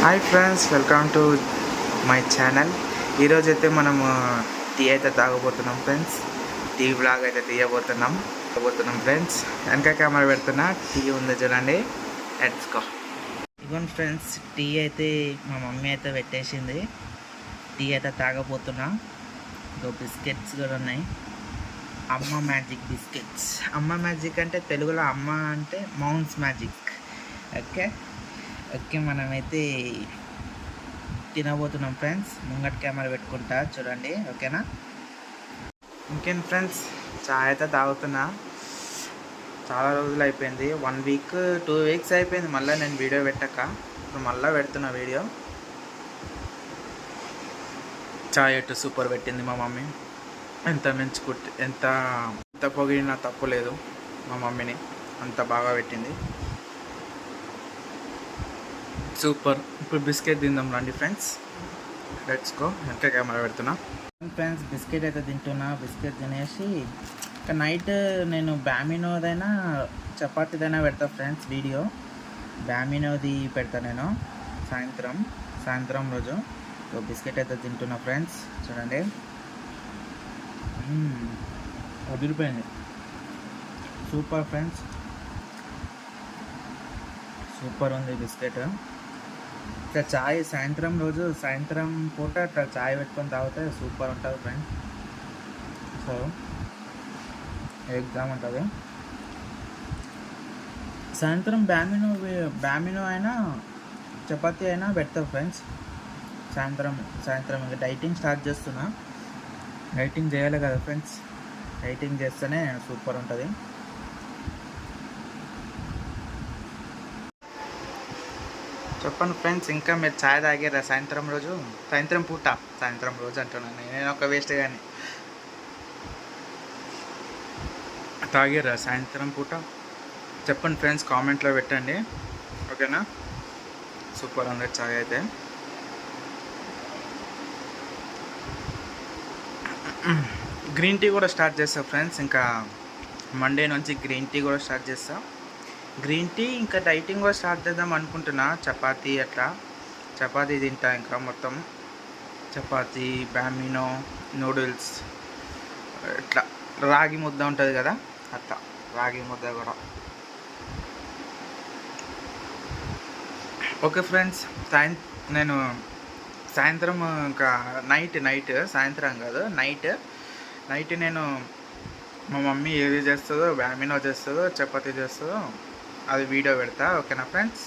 Hi friends, welcome to my channel. ఈరోజైతే మనము tea అయితే తాగబోతున్నాం ఫ్రెండ్స్. టీ బ్లాగ్ అయితే తీయబోతున్నాం ఫ్రెండ్స్. వెనక కెమెరా పెడుతున్నా, టీ ఉంది చూడండి. Let's go. ఇదిగోండి ఫ్రెండ్స్, టీ అయితే మా మమ్మీ అయితే పెట్టేసింది. టీ అయితే తాగబోతున్నా. ఇంకో బిస్కెట్స్ కూడా ఉన్నాయి. అమ్మ మ్యాజిక్ బిస్కెట్స్. అమ్మ మ్యాజిక్ అంటే తెలుగులో అమ్మ అంటే మౌన్స్ మ్యాజిక్. ఓకే మనమైతే తినబోతున్నాం ఫ్రెండ్స్. ముంగట కెమెరా పెట్టుకుంటా చూడండి, ఓకేనా. ఇంకేం ఫ్రెండ్స్, చాయ్ అయితే తాగుతున్నా. చాలా రోజులు అయిపోయింది, 1 వీక్ 2 వీక్స్ అయిపోయింది మళ్ళీ నేను వీడియో పెట్టాక. ఇప్పుడు మళ్ళీ పెడుతున్నా వీడియో. చాయ్ అయితే సూపర్ పెట్టింది మా మమ్మీ. ఎంత ఎంత పొగిడినా తప్పు లేదు మా మమ్మీని, అంత బాగా పెట్టింది. సూపర్. ఇప్పుడు బిస్కెట్ తిందాం రండి ఫ్రెండ్స్. Let's go. వెనక కెమెరా పెడుతున్నా ఫ్రెండ్స్. బిస్కెట్ అయితే తింటున్నా. బిస్కెట్ తినేసి ఇక నైట్ నేను బ్యామినోదైనా చపాతీదైనా పెడతా ఫ్రెండ్స్ వీడియో. బ్యామినోది పెడతా నేను సాయంత్రం రోజు. బిస్కెట్ అయితే తింటున్నా ఫ్రెండ్స్, చూడండి. అదిరిపోయింది, సూపర్ ఫ్రెండ్స్, సూపర్ ఉంది బిస్కెట్. ఇట్లా చాయ్ సాయంత్రం పూట ఇట్లా చాయ్ పెట్టుకొని తాగితే సూపర్ ఉంటుంది ఫ్రెండ్స్. సో ఎగ్జామ్ ఉంటుంది. సాయంత్రం బ్యామినో అయినా చపాతీ అయినా పెడతారు ఫ్రెండ్స్. సాయంత్రం ఇంకా డైటింగ్ స్టార్ట్ చేస్తున్నా. డైటింగ్ చేయాలి కదా ఫ్రెండ్స్, డైటింగ్ చేస్తేనే సూపర్ ఉంటుంది. చెప్పండి ఫ్రెండ్స్, ఇంకా మీరు ఛాయ్ తాగారా సాయంత్రం రోజు అంటున్నాను నేను, ఒక వేస్ట్ కానీ. తాగారా సాయంత్రం పూట? చెప్పండి ఫ్రెండ్స్, కామెంట్లో పెట్టండి, ఓకేనా. సూపర్ ఉంది ఛాయ్ అయితే. గ్రీన్ టీ కూడా స్టార్ట్ చేస్తా ఫ్రెండ్స్. ఇంకా మండే నుంచి గ్రీన్ టీ కూడా స్టార్ట్ చేస్తా. గ్రీన్ టీ ఇంకా డైటింగ్ కూడా స్టార్ట్ చేద్దాం అనుకుంటున్నా. చపాతీ తింటా. ఇంకా మొత్తం చపాతీ, బ్యామినో, నూడిల్స్, ఇట్లా రాగి ముద్ద ఉంటుంది కదా, అట్లా రాగి ముద్ద కూడా. ఓకే ఫ్రెండ్స్, నేను సాయంత్రం ఇంకా నైట్ సాయంత్రం కాదు, నైట్ నేను మా మమ్మీ ఏది చేస్తుందో, బ్యామినో చేస్తుందో, చపాతీ చేస్తుందో అది వీడియో పెడతా, ఓకేనా ఫ్రెండ్స్.